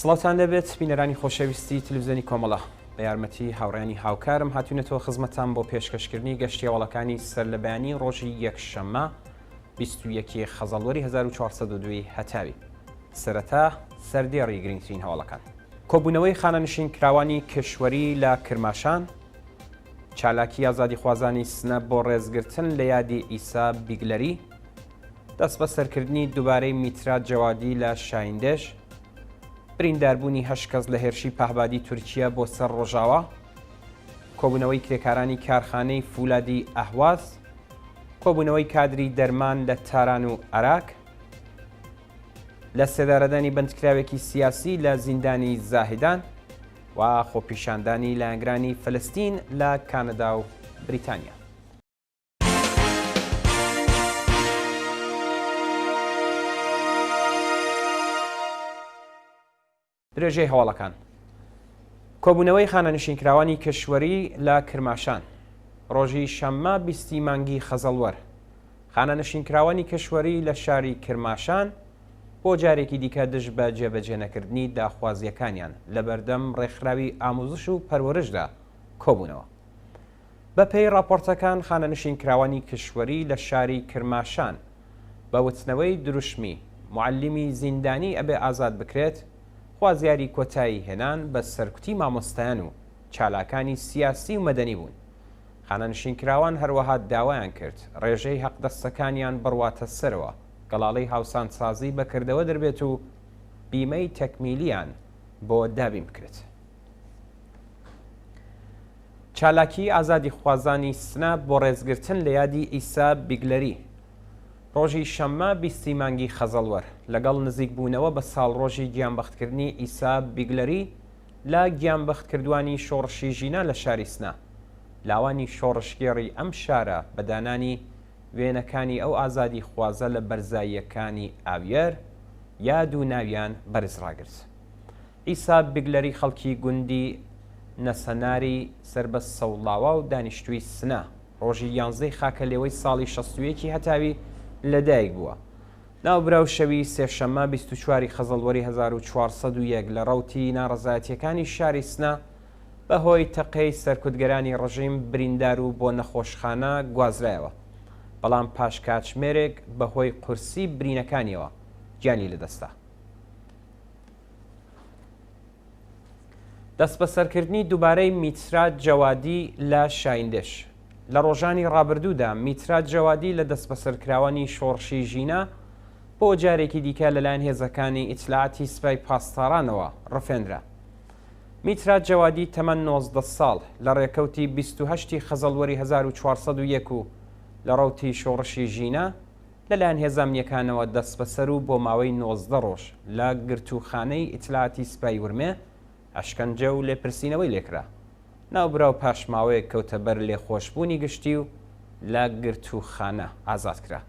سڵاوتان لەبێت بینەرانی خۆشەویستی تلویزیۆنی کۆمەڵە بە یارمەتی هاوڕێنی هاوکارم هاتوونەتەوە خزمەتان بۆ پێشکەشکردنی گەشتیاوەڵەکانی سەرلەبیانی ڕۆژی یەکشەممە 21 خەزەڵوەری 1402 هەتاوی. سەرەتا سەردێڕی گرنگترین هەواڵەکان. کۆبوونەوەی خانەنشین کراوانی کشوەری لە کرماشان، چالاکی ئازادی خوازانی سنە بۆ ڕێزگرتن لە یادی ئیسا بیگلەری، دەست بە سەرکردنی دووبارەی میترا جەوادی لە شایندێش، برینداربوونی 8 کەس لە هێرشی پەهبادی تورکیا بۆ سەر ڕۆژاوە، کۆبوونەوەی کرێکارانی کارخانەی فولادی ئەهواز، کۆبوونەوەی کادری دەرمان لە تاران و عراق، لە سێدارەدانی بەندکراوێکی سیاسی لە زیندانی زاهدان و خۆپیشاندانی لایەنگرانی فلستین لە کانەدا و بریتانیا. درێژەی هەواڵەکان. کۆبوونەوەی خانەنشینکراوانی کشوەری لە کرماشان ڕۆژی شەممە 20 مانگی خەزەڵوەر. خانەنشینکراوانی کشوەری لە شاری کرماشان بۆ جارێکی دیکە دژ بە جێبەجێنەکردنی داخوازیەکانیان لە بەردەم ڕێکخراوی ئاموزش و پەروەرشدا کۆبوونەوە. بە پێی راپۆرتەکان خانەنشینکراوانی کشوەری لە شاری کرماشان بە وتنەوەی دروشمی معلمی زیندانی ئەبێ ئازاد بکرێت، خوازیاری کۆتایی هێنان بە سەرکوتی مامۆستایان و چالاکانی سیاسی و مەدەنی بوون. خانەنشینکراوان هەروەها داوایان کرد ڕێژەی حەقدەستەکانیان بڕواتە سەرەوە، گەڵاڵەی هاوسانسازی بەکردەوە دەربێت و بیمەی تەکمیلیان بۆ دابین بکرێت. چالاکی ئازادی خوازانی سنە بۆ ڕێزگرتن لە یادی ئیسا بیگلەری ڕۆژی شەممە 20 مانگی خەزەڵوەر لەگەڵ نزیکبوونەوە بە ساڵڕۆژی گیانبەختکردنی ئیسا بیگلەری لە گیانبەختکردوانی شۆڕشی ژینە لە شاری سنە. لاوانی شۆڕشگێڕی ئەم شارە بەدانانی وێنەکانی ئەو ئازادی خوازە لە بەرزاییەکانی ئاویەر یاد و ناویان بەرزڕاگرت. ئیسا بیگلەری خەڵکی گوندی نەسەناری سربەست سەوڵاوە و دانیشتووی سنە ڕۆژی 11 خاکە لێوەی ساڵی 61 هەتاوی لەدایک بووە. ناوبراو شەوی سێشەممە 24 خەزەڵوەری 1401 لە ڕەوتی ناڕەزایەتیەکانی شاری سنە بەهۆی تەقەی سەرکوتگەرانی ڕژیم بریندار و بۆ نەخۆشخانە گوازرایەوە، بەڵام پاش کاتژمێرێک بەهۆی قورسی برینەکانیەوە گیانی لەدەستا. دەست بە سەرکردنی دووبارەی میترا جەوادی لە شایندێش. لە ڕۆژانی ڕابردوودا میترا جەوادی لە دەست بەسەرکراوانی شۆڕشی ژینە بۆ جارێکی دیکە لەلایەن هێزەکانی ئیتلاعاتی سوپای پاسدارانەوە ڕفێنرا. میترا جەوادی تەمەن 19 ساڵ لە ڕێکەوتی 28 خەزەڵوەری 1401 و لە ڕەوتی شۆڕشی ژینە لەلایەن هێزانیەکانەوە دەست بەسەر و بۆ ماوەی 19 ڕۆژ لە گرتوخانەی ئیتلاعاتی سوپای ورمێ ئەشکەنجە و لێپرسینەوەی لێکرا. ناوبراو پاشماوەیە کەوتە بەر لێخۆشبوونی گشتی و لە گرتوخانە ئازاد کرا.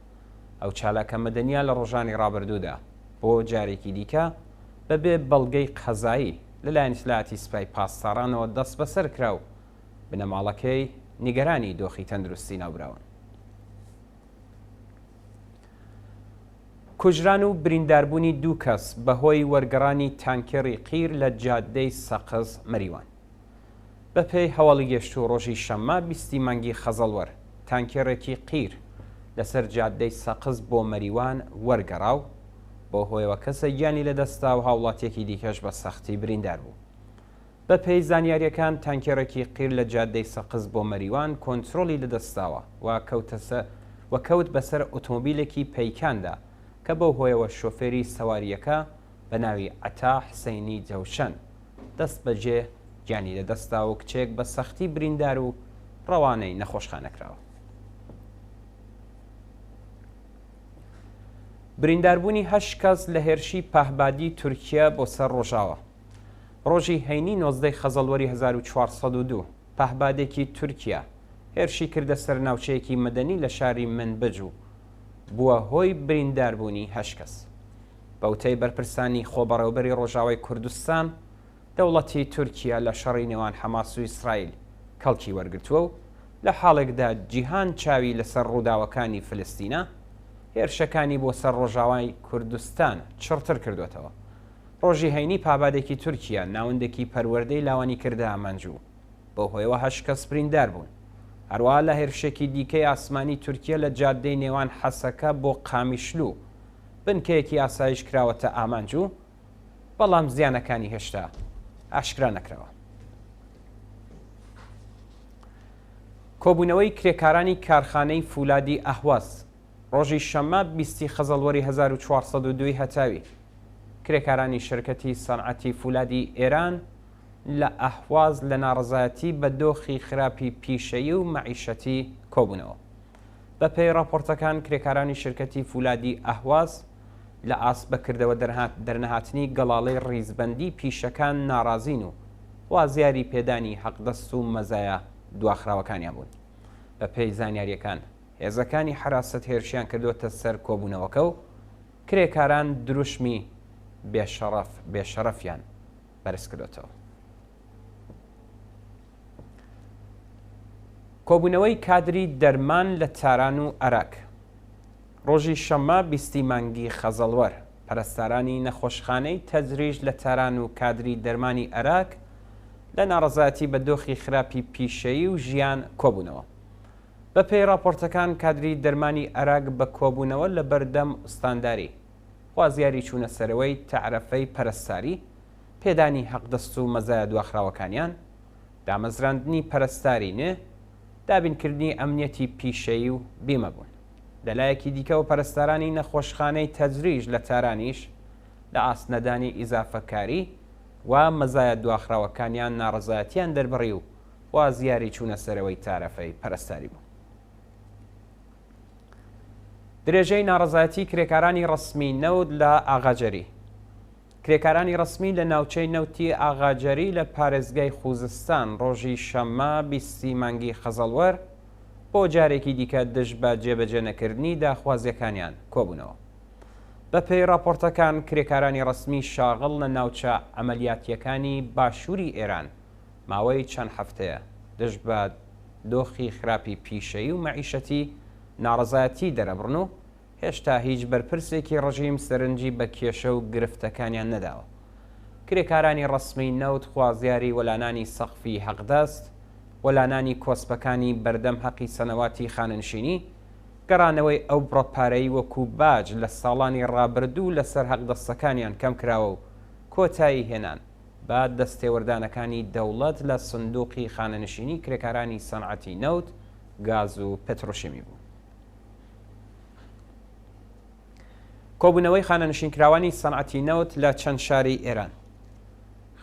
ئەو چالاکە مەدەنیا لە ڕۆژانی ڕابردوودا بۆ جارێکی دیکە بەبێ بەڵگەی قەزایی لەلایەن ئیتلاعاتی سوپای پاسدارانەوە دەست بەسەر کرا و بنەماڵەکەی نیگەرانی دۆخی تەندروستی ناوبراون. کوژران و برینداربوونی 2 کەس بەهۆی وەرگەڕانی تانکێڕی قیر لە جادەی سەقز مەریوان. بە پێی هەواڵی گەشتوو ڕۆژی شەممە 20 مانگی خەزەڵوەر تانکێڕێکی قیر لەسەر جادەی سەقز بۆ مەریوان وەرگەڕاو، بۆ هۆیەوە کەسە گیانی لەدەستا و هاوڵاتێکی دیکەش بە سەختی بریندار بوو. بە پێی زانیاریەکان تانکێڕێکی قیر لە جادەی سەقز بۆ مەریوان کۆنتترۆلی لەدەستاوە و کەوت بەسەر ئۆتۆمۆبیلێکی پەیکاندا کە بەو هۆیەوە شۆفێری سەواریەکە بە ناوی عەتا حسەینی جەوشەن دەست بەجێ گیانی لەدەستا و کچێک بە سەختی بریندار و ڕەوانەی نەخۆشخانەکراوە. برینداربوونی 8 کەس لە هێرشی پەهبادی تورکیا بۆ سەر ڕۆژاوە. ڕۆژی هەینی 19 خەزەڵوەری 1402 پەهبادێکی تورکیا هێرشی کردە سەر ناوچەیەکی مەدەنی لە شاری منبج و بووە هۆی برینداربوونی 8 کەس. بەوتەی بەرپرسانی خۆبەڕێوەبەری ڕۆژاوای کوردستان، دەوڵەتی تورکیا لە شەڕی نێوان حەماس و ئیسرائیل کەڵکی وەرگرتووە و لە حاڵێکدا جیهان چاوی لەسەر ڕووداوەکانی فلستینە هێرشەکانی بۆ سەر ڕۆژاوای کوردستان چڕتر کردوێتەوە. ڕۆژی هەینی پابادێکی تورکیا ناوەندێکی پەروەردەی لاوانی کردە ئامانجوو بۆ هۆیەوە 8 کەس بریندار بوون. هەروەها لە هێرشێکی دیکەی ئاسمانی تورکیا لە جادەی نێوان حەسەکە بۆ قامیشلو بنکەیەکی ئاسایش کراوەتە ئامانجوو، بەڵام زیانەکانی هێشتا ئاشکرا نەکراوە. کۆبوونەوەی کرێکارانی کارخانەی فولادی ئەهواز ڕۆژی شەممە 20 خەزەڵوەری 1402 هەتاوی کرێکارانی شرکەتی سەنعەتی فولادی ئێران لە ئەهواز لە ناڕەزایەتی بە دۆخی خراپی پیشەیی و مەعیشەتی کۆبوونەوە. بە پێی راپۆرتەکان کرێکارانی شرکەتی فولادی ئەهواز لە ئاست بەکردەوە دەرنەهاتنی گەڵاڵەی ڕیزبەندی پیشەکان ناڕازین و وازیاری پێدانی حەقدەست و مەزایە دواخراوەکانیان بوون. بە پێی زانیاریەکان هێزەکانی حراست هێرشیان کردوتە سەر کۆبوونەوەکە و کرێکاران دروشمی بێشەرەفیان بەرز کردوتەوە. کۆبوونەوەی کادری دەرمان لە تاران و عێراق ڕۆژی شەممە 20 مانگی خەزەڵوەر پەرستارانی نەخۆشخانەی تەجریش لە تاران و کادری دەرمانی عێراق لە ناڕەزایەتی بە دۆخی خراپی پیشەیی و ژیان کۆبوونەوە. بە پێی راپۆرتەکان کادری دەرمانی عێراق بە کۆبوونەوە لە بەردەم ئوستانداری خوازیاری چوونە سەرەوەی تەعرەفەی پەرستاری، پێدانی حەقدەست و مەزایە دواخراوەکانیان، دامەزراندنی پەرستاری نێ، دابینکردنی ئەمنیەتی پیشەیی و بیمەبوون. لەلایەکی دیکەوە پەرستارانی نەخۆشخانەی تەجریش لە تارانیش لە ئاسنەدانی ئیزافەکاری و مەزایە دواخراوەکانیان ناڕەزایەتیان دەربڕی و وازیاری چوونە سەرەوەی تارەفەی پەرستاری بوو. درێژەی ناڕەزایەتی کرێکارانی ڕسمی نەوت لە ئاغاجەری کرێکارانی ڕسمی لە ناوچەی نەوتی ئاغاجەری لە پارێزگای خوزستان ڕۆژی شەممە 20 مانگی خەزەڵوەر بۆ جارێکی دیکە دژ بە جێبەجێ نەکردنی داخوازیەکانیان کۆبوونەوە. بە پێی راپۆرتەکان کرێکارانی ڕسمی شاغڵ لە ناوچە ئەمەلیاتیەکانی باشووری ئێران ماوەی چەند هەفتەیە دژ بە دۆخی خراپی پیشەیی و مەعیشەتی ناڕەزایەتی دەرەبڕن و هێشتا هیچ بەرپرسێکی ڕژیم سەرنجی بە کێشە و گرفتەکانیان نەداوە. کرێکارانی ڕسمی نەوت خوازیاری وەلانانی سەقفی حەقدەست، وەلانانی کۆسپەکانی بەردەم حەقی سەنەواتی خانەنشینی، گەڕانەوەی ئەو بڕەپارەی وەکو باج لە ساڵانی ڕابردوو لەسەر حەقدەستەکانیان کەم کراوە و کۆتایی هێنان بە دەستێوەردانەکانی دەوڵەت لە سندوقی خانەنشینی کرێکارانی سەنعەتی نەوت، گاز و پێترۆشیمی بوو. کۆبوونەوەی خانەنشینکراوانی سەنعەتی نەوت لە چەند شاری ئێران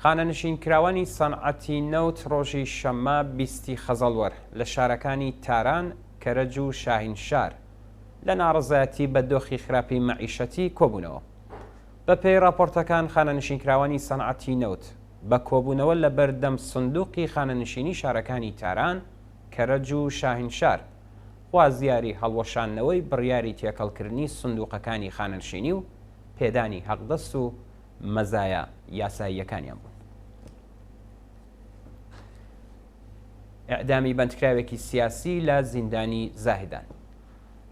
خانەنشینکراوانی سەنعەتی نەوت ڕۆژی شەممە 20 خەزەڵوەر لە شارەکانی تاران، کەرەج و شاهینشار لە ناڕەزایەتی بە دۆخی خراپی مەعیشەتی کۆبوونەوە. بە پێی راپۆرتەکان خانەنشینکراوانی سەنعەتی نەوت بە کۆبوونەوە لە بەردەم سندوقی خانەنشینی شارەکانی تاران، کەرەج و شاهینشار خوازیاری هەڵوەشانەوەی بڕیاری تێکەڵکردنی سندوقەکانی خانەنشینی و پێدانی حەقدەست و مەزایە یاساییەکانیان بوون. ئیعدامی بەندکراوێکی سیاسی لە زیندانی زاهدان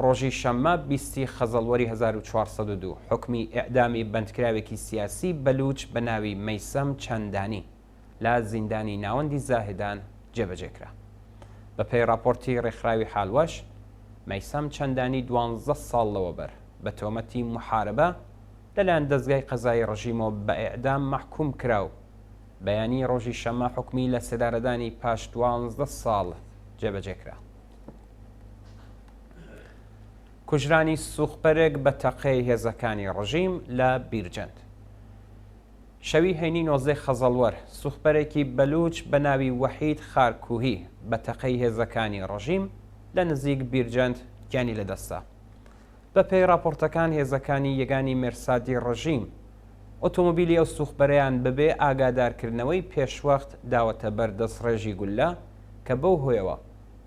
ڕۆژی شەممە 20 خەزەڵوەری 1402 حکمی ئیعدامی بەندکراوێکی سیاسی بەلوچ بە ناوی مەیسەم چەندانی لە زیندانی ناوەندی زاهدان جێبەجێکرا. بە پێی راپۆرتی ڕێکخراوی حالوەش مەیسەم چەندانی 12 ساڵ لەوەبەر بە تۆمەتی محارەبە لەلایەن دەستگای قەزای ڕژیمەوە بە ئیعدام مەحکوم کرا و بەیانی ڕۆژی شەممە حکمی لە سێدارەدانی پاش 12 ساڵ جێبەجێکرا. کوژرانی سوخپەرێک بە تەقەی هێزەکانی ڕژیم لە بیرجەند شەوی هەینی 19 خەزەڵوەر سوخپەرێکی بەلوچ بە ناوی وەحید خارکوهی بە تەقەی هێزەکانی ڕژیم لە نزیک بیرجەند گیانی لەدەستا. بە پێی راپۆرتەکان هێزەکانی یەگانی مێرسادی ڕژیم ئۆتۆمۆبیلی ئەو سوخبەرەیان بەبێ ئاگادارکردنەوەی پێشوەخت داوەتە بەردەست ڕێژی گولە کە بەو هۆیەوە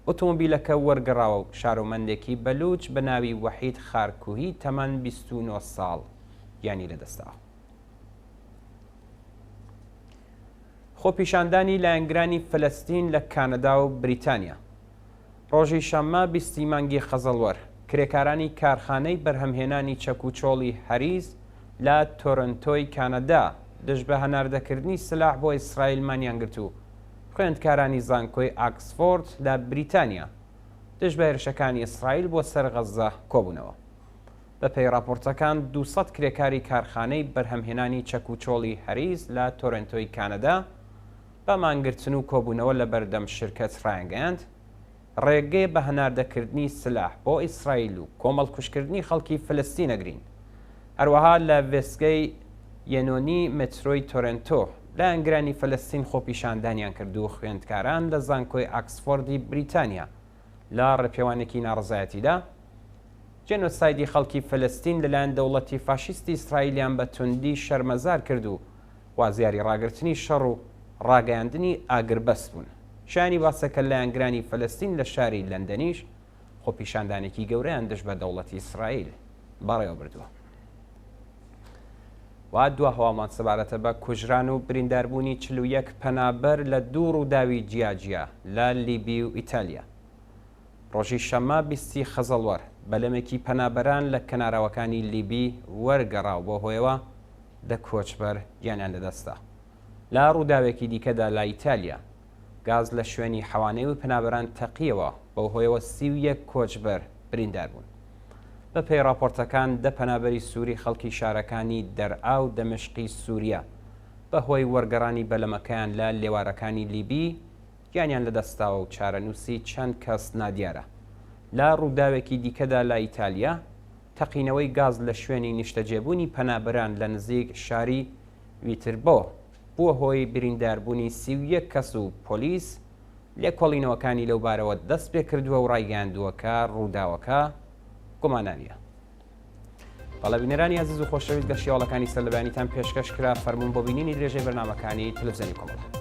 ئۆتۆمۆبیلەکە وەرگەڕاوە و شارۆمەندێکی بەلوچ بە ناوی وەحید خارکوهی تەمەن 29 ساڵ گیانی لەدەستا. خۆپیشاندانی لایەنگرانی فەلەستین لە کانەدا و بریتانیا ڕۆژی شەممە 20 مانگی خەزەڵوەر کرێکارانی کارخانەی بەرهەمهێنانی چەک و چۆڵی هەریز لە تۆرنتۆی کانەدا دژ بە هەناردەکردنی سلاح بۆ ئیسرائیل مانیانگرت و خوێندکارانی زانکۆی ئاکسفۆرد لە بریتانیا دژ بە هێرشەکانی ئیسرائیل بۆ سەر غەزە کۆبوونەوە. بەپێی راپۆرتەکان 200 کرێکاری کارخانەی بەرهەمهێنانی چەک و چۆڵی هەریز لە تۆرنتۆی کانەدا بە مانگرتن و کۆبوونەوە لە بەردەم شرکەت ڕایگەیاند ڕێگەی بە هەناردەکردنی سلاح بۆ ئیسرائیل و کۆمەڵکوشکردنی خەڵکی فلەستین ئەگرین. هەروەها لە وێستگەی یەنۆنی مترۆی تۆرنتۆ لە ئەنگرانی فلەستین خۆپیشاندانیان کرد و خوێندکاران لە زانکۆی ئاکسفۆردی بریتانیا لە ڕێپێوانێکی ناڕزایەتیدا جێنۆسایدی خەڵکی فلەستین لەلایەن دەوڵەتی فاشیستی ئیسرائیلیان بە توندی شەرمەزار کرد و وازیاری ڕاگررتنی شەڕ و ڕاگەیاندنی ئاگربەست بوون. شانی باسەکە لە ئەنگرانی فلەستین لە شاری لەندەنیش خۆپیشاندانێکی گەورەیان دەست بە دەوڵەتی ئیسرائیل بەڕێوە بردووە. وا دووە هەواڵمان سەبارەتە بە کوژران و برینداربوونی 41 پەنابەر لە دوو ڕووداوی جیاجیا لە لیبی و ئیتالیا. ڕۆژی شەمە 20 خەزەڵوەر بەلەمێکی پەنابەران لە کەناراوەکانی لیبی وەرگەڕاو بۆ هۆیەوە دە کۆچبەر گیانیان لەدەستا. لە ڕووداوێکی دیکەدا لە ئیتالیا گاز لە شوێنی حەوانەی و پەنابەران تەقیەوە بەو هۆیەوە 31 کۆچبەر بریندار بوون. بە پێی راپۆرتەکان دە پەنابەری سووری خەڵکی شارەکانی دەرئا و دەمشقی سووریا بەهۆی وەرگەڕانی بەلەمەکەیان لە لێوارەکانی لیبی گیانیان لەدەستاوە و چارەنووسی چەند کەس نادیارە. لە ڕووداوێکی دیکەدا لە ئیتالیا تەقینەوەی گاز لە شوێنی نیشتەجێبوونی پەنابەران لە نزیک شاری ویتربۆ بووە هۆی برینداربوونی 31 کەس و پۆلیس لێکۆڵینەوەکانی لەو بارەوە دەست پێ کردووە و ڕایگەاندووەکە ڕووداوەکە گومانانیە. بەڵێبینەرانی عەزیز و خۆشەویست گەشتیاڵەکانی سەرلەبیانیتان پێشکەش کرا فەرموون بۆ بینینی درێژەی بەرنامەکانی تەلەڤیزیۆنی کۆمەڵ.